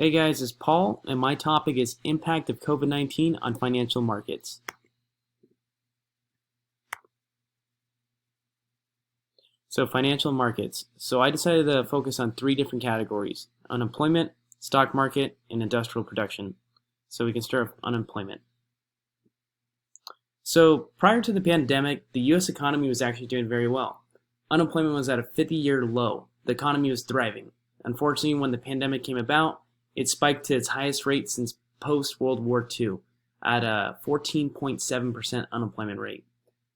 Hey guys, it's Paul, and my topic is Impact of COVID-19 on Financial Markets. So financial markets. So I decided to focus on three different categories: unemployment, stock market, and industrial production. So we can start with unemployment. So prior to the pandemic, the US economy was actually doing very well. Unemployment was at a 50-year low. The economy was thriving. Unfortunately, when the pandemic came about, it spiked to its highest rate since post-World War II at a 14.7% unemployment rate.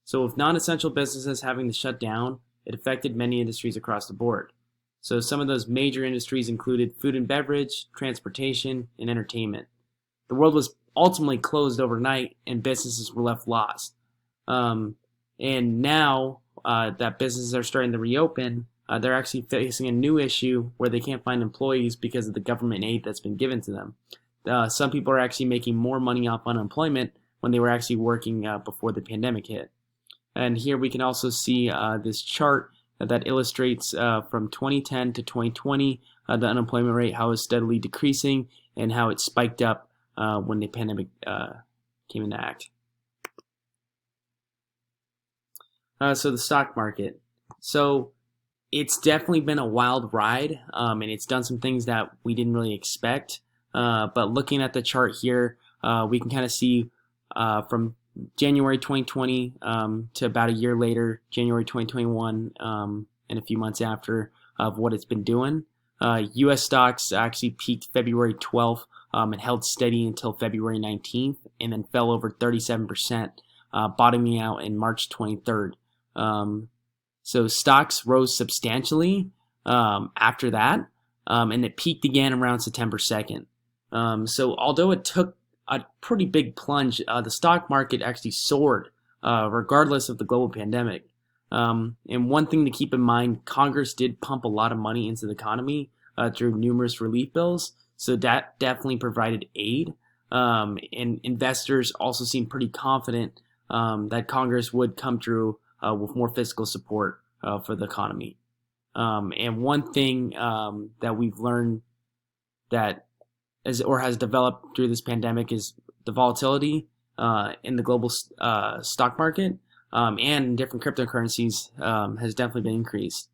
So with non-essential businesses having to shut down, it affected many industries across the board. So some of those major industries included food and beverage, transportation, and entertainment. The world was ultimately closed overnight and businesses were left lost. And now that businesses are starting to reopen, they're actually facing a new issue where they can't find employees because of the government aid that's been given to them. Some people are actually making more money off unemployment when they were actually working before the pandemic hit. And here we can also see this chart that illustrates from 2010 to 2020, the unemployment rate, how it's steadily decreasing and how it spiked up when the pandemic came into act. So the stock market. So it's definitely been a wild ride, and it's done some things that we didn't really expect. But looking at the chart here, we can kind of see from January 2020 to about a year later, January 2021, and a few months after, of what it's been doing. U.S. stocks actually peaked February 12th and held steady until February 19th, and then fell over 37%, bottoming out in March 23rd. So stocks rose substantially after that, and it peaked again around September 2nd. So although it took a pretty big plunge, the stock market actually soared regardless of the global pandemic. And one thing to keep in mind, Congress did pump a lot of money into the economy through numerous relief bills, so that definitely provided aid. And investors also seemed pretty confident that Congress would come through with more fiscal support for the economy. And one thing that we've learned that has developed through this pandemic is the volatility in the global stock market and in different cryptocurrencies has definitely been increased.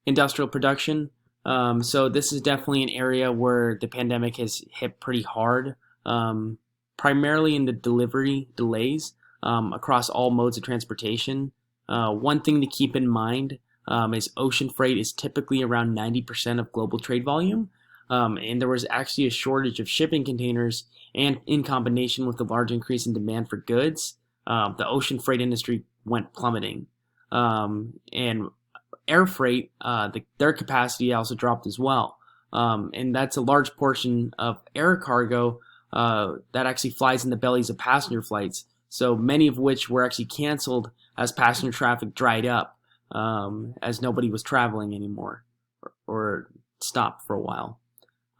Industrial production. So this is definitely an area where the pandemic has hit pretty hard, primarily in the delivery delays across all modes of transportation. One thing to keep in mind is ocean freight is typically around 90% of global trade volume, and there was actually a shortage of shipping containers, and in combination with the large increase in demand for goods, the ocean freight industry went plummeting. And air freight, their capacity also dropped as well, and that's a large portion of air cargo that actually flies in the bellies of passenger flights, so many of which were actually canceled as passenger traffic dried up, as nobody was traveling anymore or stopped for a while.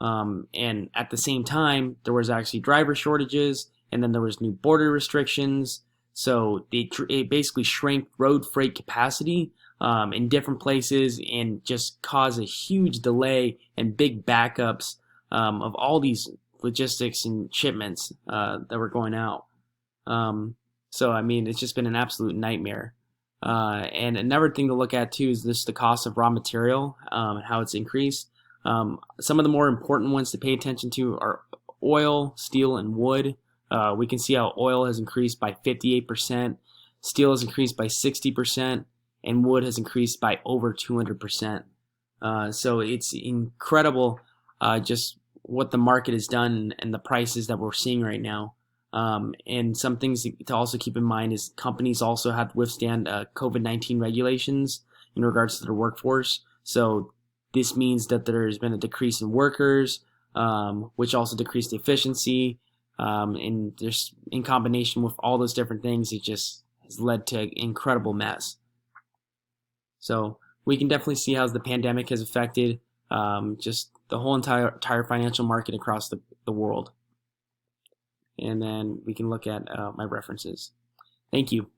And at the same time, there was actually driver shortages, and then there was new border restrictions, so it basically shrank road freight capacity in different places and just caused a huge delay and big backups of all these logistics and shipments that were going out. So I mean, it's just been an absolute nightmare. And another thing to look at too is just the cost of raw material and how it's increased. Some of the more important ones to pay attention to are oil, steel, and wood. We can see how oil has increased by 58%, steel has increased by 60%, and wood has increased by over 200%. So it's incredible just what the market has done and the prices that we're seeing right now. And some things to also keep in mind is companies also have to withstand COVID-19 regulations in regards to their workforce. So this means that there's been a decrease in workers, which also decreased the efficiency. And just in combination with all those different things, it just has led to an incredible mess. So we can definitely see how the pandemic has affected just the whole entire financial market across the world. And then we can look at my references. Thank you.